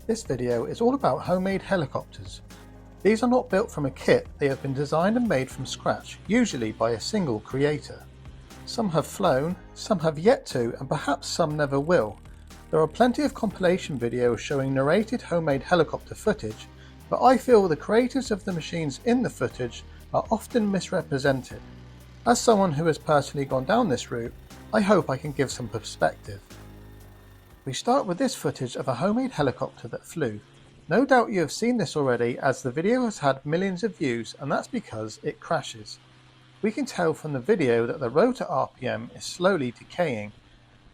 This video is all about homemade helicopters. These are not built from a kit, they have been designed and made from scratch, usually by a single creator. Some have flown, some have yet to, and perhaps some never will. There are plenty of compilation videos showing narrated homemade helicopter footage, but I feel the creators of the machines in the footage are often misrepresented. As someone who has personally gone down this route, I hope I can give some perspective. We start with this footage of a homemade helicopter that flew. No doubt you have seen this already, as the video has had millions of views, and that's because it crashes. We can tell from the video that the rotor RPM is slowly decaying.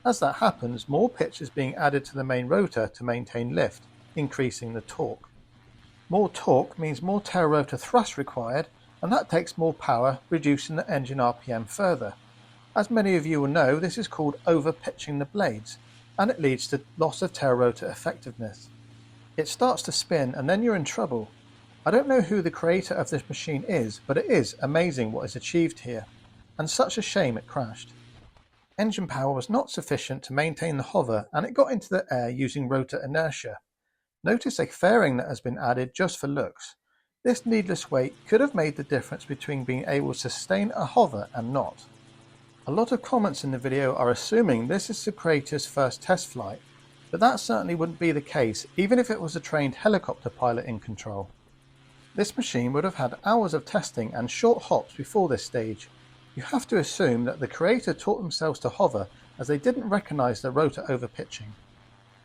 As that happens, more pitch is being added to the main rotor to maintain lift, increasing the torque. More torque means more tail rotor thrust required, and that takes more power, reducing the engine RPM further. As many of you will know, this is called over-pitching the blades, and it leads to loss of tail rotor effectiveness. It starts to spin and then you're in trouble. I don't know who the creator of this machine is, but it is amazing what is achieved here, and such a shame it crashed. Engine power was not sufficient to maintain the hover, and it got into the air using rotor inertia. Notice a fairing that has been added just for looks. This needless weight could have made the difference between being able to sustain a hover and not. A lot of comments in the video are assuming this is the creator's first test flight, but that certainly wouldn't be the case even if it was a trained helicopter pilot in control. This machine would have had hours of testing and short hops before this stage. You have to assume that the creator taught themselves to hover, as they didn't recognise the rotor overpitching.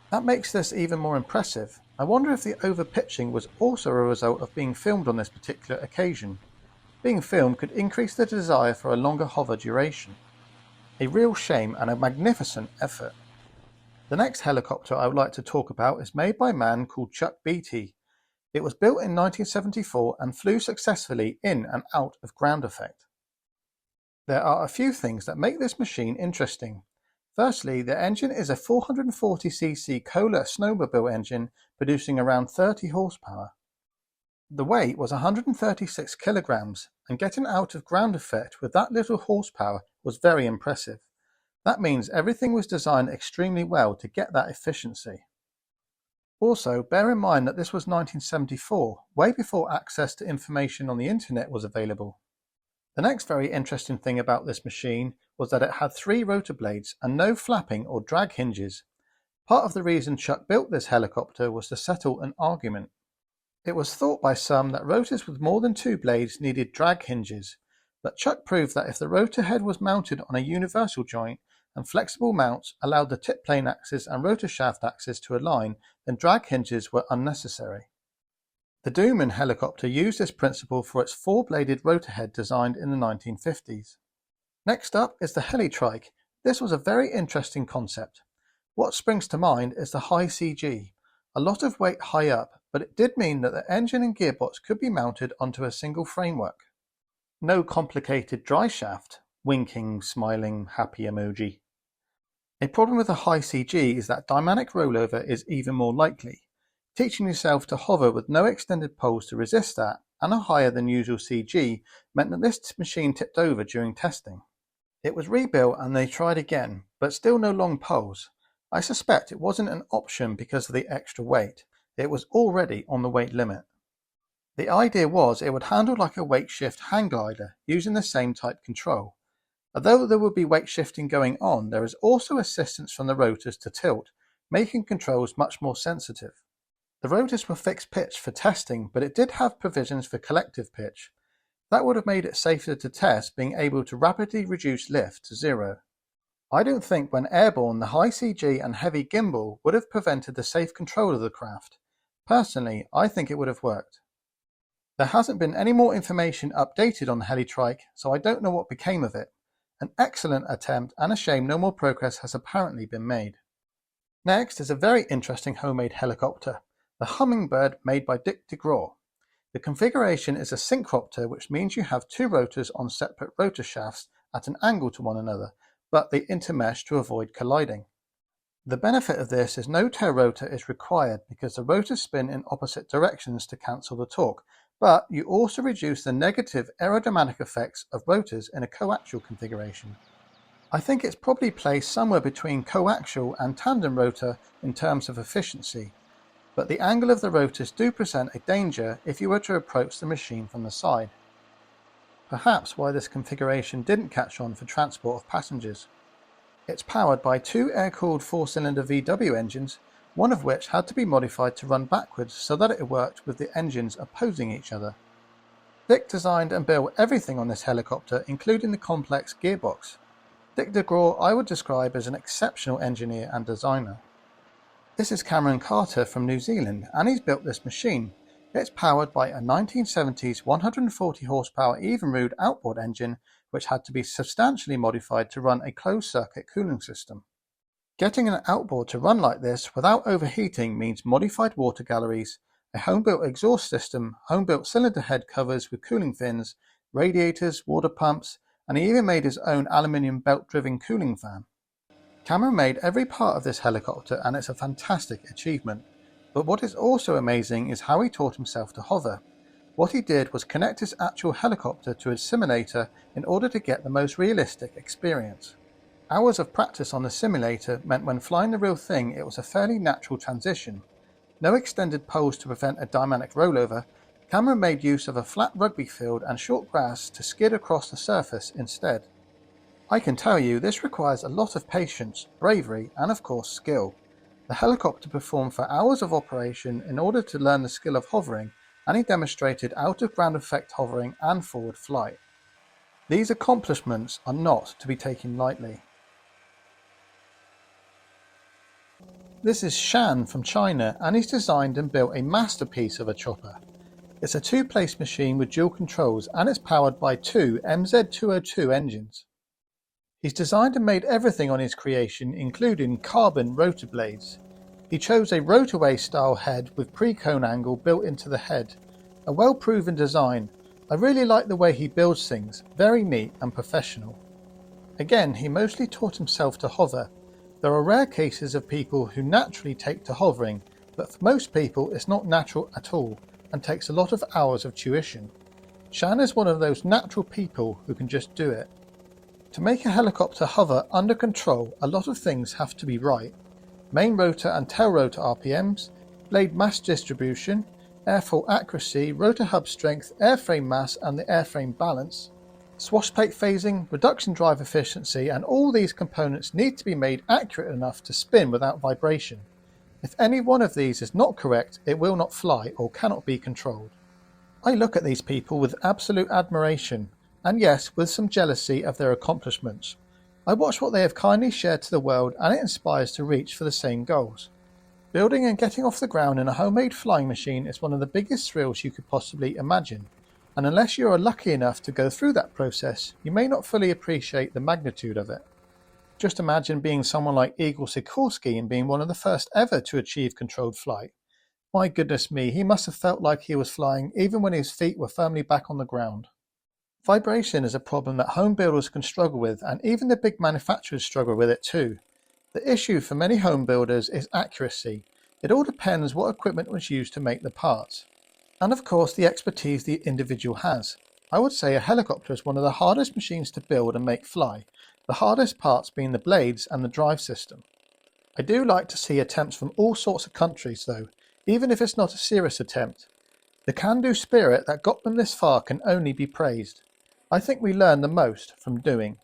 That makes this even more impressive. I wonder if the overpitching was also a result of being filmed on this particular occasion. Being filmed could increase the desire for a longer hover duration. A real shame and a magnificent effort. The next helicopter I would like to talk about is made by a man called Chuck Beatty. It was built in 1974 and flew successfully in and out of ground effect. There are a few things that make this machine interesting. Firstly, the engine is a 440cc Kohler snowmobile engine producing around 30 horsepower. The weight was 136 kilograms, and getting out of ground effect with that little horsepower was very impressive. That means everything was designed extremely well to get that efficiency. Also, bear in mind that this was 1974, way before access to information on the internet was available. The next very interesting thing about this machine was that it had 3 rotor blades and no flapping or drag hinges. Part of the reason Chuck built this helicopter was to settle an argument. It was thought by some that rotors with more than 2 blades needed drag hinges, but Chuck proved that if the rotor head was mounted on a universal joint and flexible mounts allowed the tip plane axis and rotor shaft axis to align, then drag hinges were unnecessary. The Dooman helicopter used this principle for its 4-bladed rotor head designed in the 1950s. Next up is the Hel Trike. This was a very interesting concept. What springs to mind is the high CG. A lot of weight high up, but it did mean that the engine and gearbox could be mounted onto a single framework. No complicated dry shaft. Winking, smiling, happy emoji. A problem with a high CG is that dynamic rollover is even more likely. Teaching yourself to hover with no extended poles to resist that, and a higher than usual CG, meant that this machine tipped over during testing. It was rebuilt and they tried again, but still no long poles. I suspect it wasn't an option because of the extra weight. It was already on the weight limit. The idea was it would handle like a weight shift hang glider, using the same type control. Although there would be weight shifting going on, there is also assistance from the rotors to tilt, making controls much more sensitive. The rotors were fixed pitch for testing, but it did have provisions for collective pitch. That would have made it safer to test, being able to rapidly reduce lift to 0. I don't think when airborne the high CG and heavy gimbal would have prevented the safe control of the craft. Personally, I think it would have worked. There hasn't been any more information updated on the Hel Trike, so I don't know what became of it. An excellent attempt, and a shame no more progress has apparently been made. Next is a very interesting homemade helicopter, the Hummingbird made by Dick DeGraw. The configuration is a syncropter, which means you have 2 rotors on separate rotor shafts at an angle to one another, but they intermesh to avoid colliding. The benefit of this is no tail rotor is required because the rotors spin in opposite directions to cancel the torque, but you also reduce the negative aerodynamic effects of rotors in a coaxial configuration. I think it's probably placed somewhere between coaxial and tandem rotor in terms of efficiency. but the angle of the rotors do present a danger if you were to approach the machine from the side. Perhaps why this configuration didn't catch on for transport of passengers. It's powered by two air-cooled 4-cylinder VW engines, one of which had to be modified to run backwards so that it worked with the engines opposing each other. Dick designed and built everything on this helicopter, including the complex gearbox. Dick de Graw I would describe as an exceptional engineer and designer. This is Cameron Carter from New Zealand, and he's built this machine. It's powered by a 1970s 140 horsepower Evinrude outboard engine, which had to be substantially modified to run a closed-circuit cooling system. Getting an outboard to run like this without overheating means modified water galleries, a home-built exhaust system, home-built cylinder head covers with cooling fins, radiators, water pumps, and he even made his own aluminium belt-driven cooling fan. Cameron made every part of this helicopter, and it's a fantastic achievement. But what is also amazing is how he taught himself to hover. What he did was connect his actual helicopter to a simulator in order to get the most realistic experience. Hours of practice on the simulator meant when flying the real thing it was a fairly natural transition. No extended poles to prevent a dynamic rollover, Cameron made use of a flat rugby field and short grass to skid across the surface instead. I can tell you this requires a lot of patience, bravery, and of course skill. The helicopter performed for hours of operation in order to learn the skill of hovering, and he demonstrated out-of-ground effect hovering and forward flight. These accomplishments are not to be taken lightly. This is Shan from China, and he's designed and built a masterpiece of a chopper. It's a two-place machine with dual controls, and it's powered by two MZ202 engines. He's designed and made everything on his creation, including carbon rotor blades. He chose a rotorway style head with pre-cone angle built into the head. A well-proven design. I really like the way he builds things, very neat and professional. Again, he mostly taught himself to hover. There are rare cases of people who naturally take to hovering, but for most people it's not natural at all and takes a lot of hours of tuition. Shan is one of those natural people who can just do it. To make a helicopter hover under control, a lot of things have to be right. Main rotor and tail rotor RPMs, blade mass distribution, airfoil accuracy, rotor hub strength, airframe mass and the airframe balance, swash plate phasing, reduction drive efficiency, and all these components need to be made accurate enough to spin without vibration. If any one of these is not correct, it will not fly or cannot be controlled. I look at these people with absolute admiration, and yes, with some jealousy of their accomplishments. I watch what they have kindly shared to the world, and it inspires to reach for the same goals. Building and getting off the ground in a homemade flying machine is one of the biggest thrills you could possibly imagine, and unless you are lucky enough to go through that process, you may not fully appreciate the magnitude of it. Just imagine being someone like Igor Sikorsky and being one of the first ever to achieve controlled flight. My goodness me, he must have felt like he was flying even when his feet were firmly back on the ground. Vibration is a problem that home builders can struggle with, and even the big manufacturers struggle with it too. The issue for many home builders is accuracy. It all depends what equipment was used to make the parts. And of course the expertise the individual has. I would say a helicopter is one of the hardest machines to build and make fly, the hardest parts being the blades and the drive system. I do like to see attempts from all sorts of countries though, even if it's not a serious attempt. The can-do spirit that got them this far can only be praised. I think we learn the most from doing.